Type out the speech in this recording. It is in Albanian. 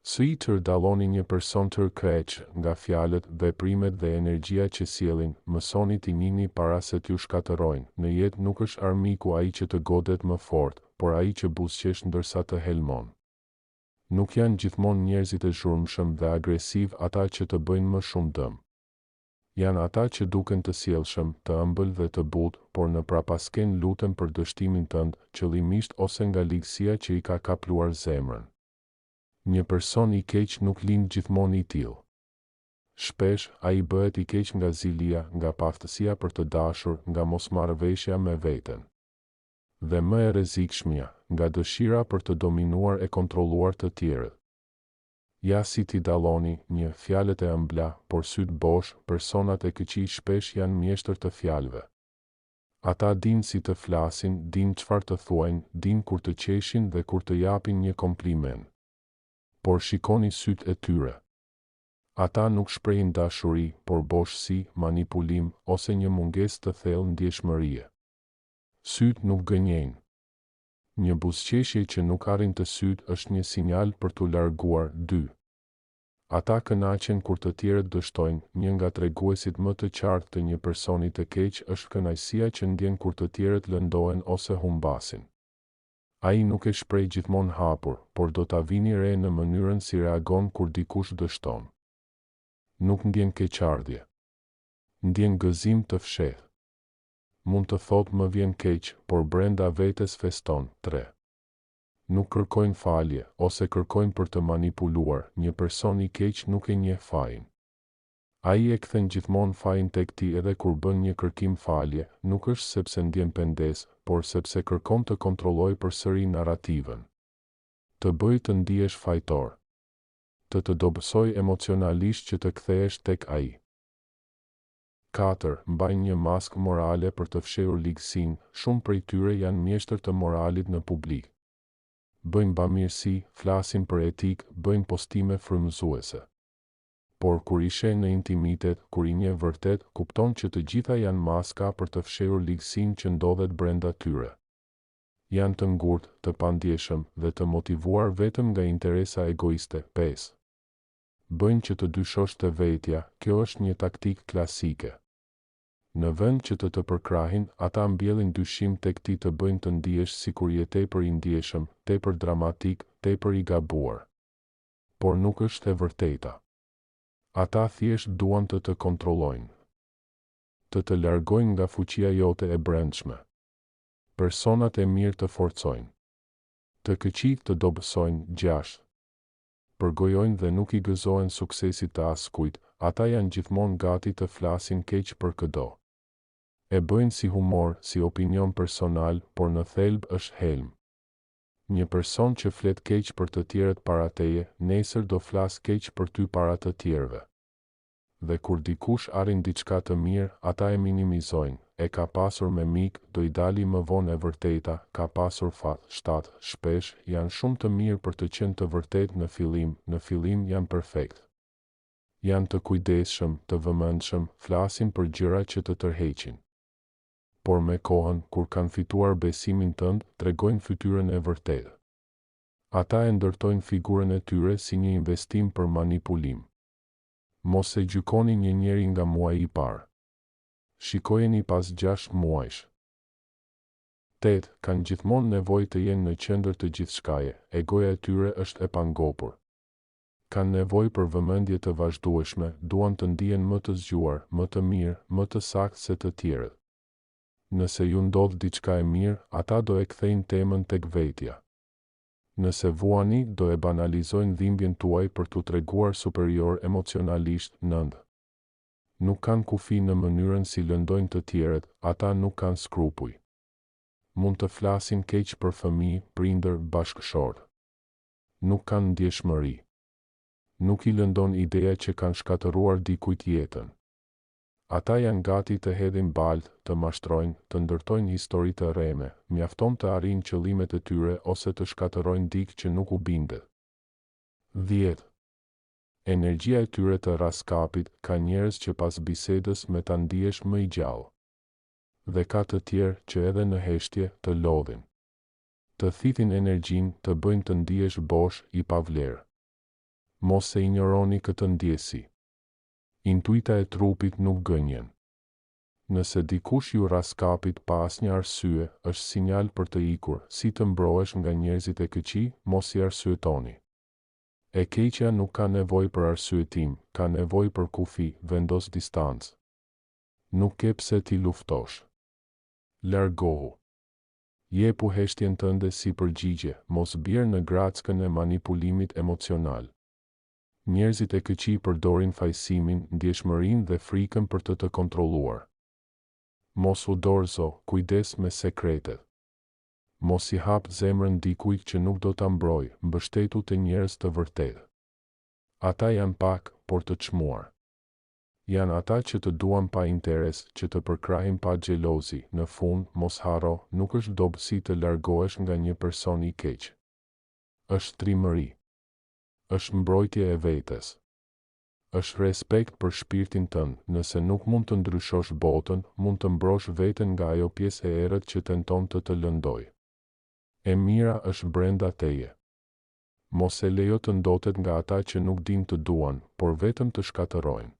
Së i dalloni një person të rkreq nga fjalët, veprimet dhe energjia që sjellin, mësoni t'i njihni para se t'ju shkatërrojnë. Në jetë nuk është armiku ai që të godet më fort, por ai që buzëqesh ndërsa të helmon. Nuk janë gjithmonë njerëzit e zhurmshëm dhe agresiv ata që të bëjnë më shumë dëm. Janë ata që duken të sjellshëm, të ëmbël dhe të butë, por në prapasken lutem për dështimin tënd, qëllimisht ose nga ligësia që i ka kapluar zemrën. Një person i keq nuk lind gjithmonë i tillë. Shpesh, ai bëhet i keq nga zilia, nga paftësia për të dashur, nga mosmarrëveshja me veten. Dhe më e rrezikshmja, nga dëshira për të dominuar e kontrolluar të tjerët. Ja si t'i dalloni, një, fjalët e ëmbla, por syt bosh, personat e këqij shpesh janë mjeshtër të fjalëve. Ata dinë si të flasin, dinë çfarë të thuajnë, dinë kur të qeshin dhe kur të japin një kompliment. Por shikoni syt e tyre. Ata nuk shprehin dashuri, por boshësi, manipulim, ose një mungesë të thellë ndjeshmërie. Syt nuk gënjejnë. Një buzëqeshje që nuk arrin të syt është një sinjal për t'u larguar. 2. Ata kënaqen kur të tjerët dështojnë. Një nga treguesit më të qartë të një personi të keq është kënaqësia që ndjen kur të tjerët lëndohen ose humbasin. Ai nuk e shpreh gjithmonë hapur, por do ta vini re në mënyrën si reagon kur dikush dështon. Nuk ndjen keqardhje. Ndjen gëzim të fshehtë. Mund të thotë më vjen keq, por brenda vetes feston. 3. Nuk kërkojnë falje, ose kërkojnë për të manipuluar. Një person i keq nuk e njeh fajin. Ai e kthen gjithmonë fajin tek ti edhe kur bën një kërkim falje, nuk është sepse ndjen pendes, por sepse kërkon të kontrollojë përsëri narrativën. Të bëj të ndihesh fajtor. Të dobësoj emocionalisht që të kthehesh tek ai. 4. Mbajnë një maskë morale për të fshehur ligësinë. Shumë prej tyre janë mjeshtër të moralit në publik. Bëjnë bamirësi, flasin për etikë, bëjnë postime frymëzuese. Por kur i sheh në intimitet, kur i njeh vërtet, kupton që të gjitha janë maska për të fshehur ligësinë që ndodhet brenda tyre. Janë të ngurtë, të pandjeshëm dhe të motivuar vetëm nga interesa egoiste. 5. Bëjnë që të dyshosh të vetja. Kjo është një taktikë klasike. Në vend që të përkrahin, ata mbjellin dyshim tek ti të bëjnë të ndihesh sikur je tepër i ndjeshëm, tepër dramatik, tepër i gabuar. Por nuk është e vërteta. Ata thjesht duan të kontrollojnë. Të largojnë nga fuqia jote e brendshme. Personat e mirë të forcojnë. Të këqij të dobësojnë. 6. Përgojojnë dhe nuk i gëzohen suksesit të askujt, ata janë gjithmonë gati të flasin keq për çdo. E bëjnë si humor, si opinion personal, por në thelb është helm. Një person që flet keq për të tjerët para teje, nesër do flas keq për ty para të tjerëve. Dhe kur dikush arrin diçka të mirë, ata e minimizojnë. E ka pasur me mik, do i dali më vonë e vërteta, ka pasur fat. 7. Shpesh janë shumë të mirë për të qenë të vërtet në fillim janë perfekt. Janë të kujdesshëm, të vëmendshëm, flasin për gjëra që të tërheqin. Por me kohën, kur kanë fituar besimin tënd, tregojnë fytyrën e vërtetë. Ata e ndërtojnë figurën e tyre si një investim për manipulim. Mos e gjykoni një njeri nga muaji i parë. Shikojeni pas 6 muajsh. 8. Kanë gjithmonë nevojë të jenë në qendër të gjithçkaje. Egoja e tyre është e pangopur. Kanë nevojë për vëmendje të vazhdueshme, duan të ndihen më të zgjuar, më të mirë, më të saktë se të tjerët. Nëse ju ndodh diçka e mirë, ata do e kthejnë temën tek vetja. Nëse vuani, do e banalizojnë dhimbjen tuaj për t'u treguar superior emocionalisht. 9. Nuk kanë kufi në mënyrën si lëndojnë të tjerët, ata nuk kanë skrupuj. Mund të flasin keq për fëmijë, prindër, bashkëshortë. Nuk kanë ndjeshmëri. Nuk i lëndon ideja që kanë shkatëruar dikujt jetën. Ata janë gati të hedhin baltë, të mashtrojnë, të ndërtojnë histori të rreme, mjafton të arrijnë qëllimet e tyre ose të shkatërrojnë dikë që nuk u bindet. 10. Energjia e tyre të raskapit, ka njerëz që pas bisedës me ta ndihesh më i gjallë. Dhe ka të tjerë që edhe në heshtje të lodhin. Të thithin energjinë, të bëjnë të ndihesh bosh, i pavlerë. Mos e injoroni këtë ndjesi. Intuita e trupit nuk gënjen. Nëse dikush ju raskapit pa asnjë arsye, është sinjal për të ikur. Si të mbrohesh nga njerëzit e këqij, mos i arsyetoni. E keqja nuk ka nevojë për arsyetim, ka nevojë për kufi, vendos distancë. Nuk ke pse ti luftosh. Largohu. Jepu heshtjen tënde si përgjigje, mos bjerë në grackën e manipulimit emocional. Njerëzit e këqij përdorin fajësimin, ndjeshmërinë dhe frikën për të kontrolluar. Mos u dorëzo, kujdes me sekretet. Mos i hap zemrën dikujt që nuk do ta mbrojë, mbështetu te njerëz të vërtetë. Ata janë pak, por të çmuar. Janë ata që të duan pa interes, që të përkrahin pa xhelozi. Në fund, mos harro, nuk është dobësi të largohesh nga një person i keq. Është trimëri. Është mbrojtje e vetes. Është respekt për shpirtin tënd. Nëse nuk mund të ndryshosh botën, mund të mbrosh veten nga ajo pjesë e errët që tenton të të lëndojë. E mira është brenda teje. Mos e lejo të ndotet nga ata që nuk din të duan, por vetëm të shkatërrojnë.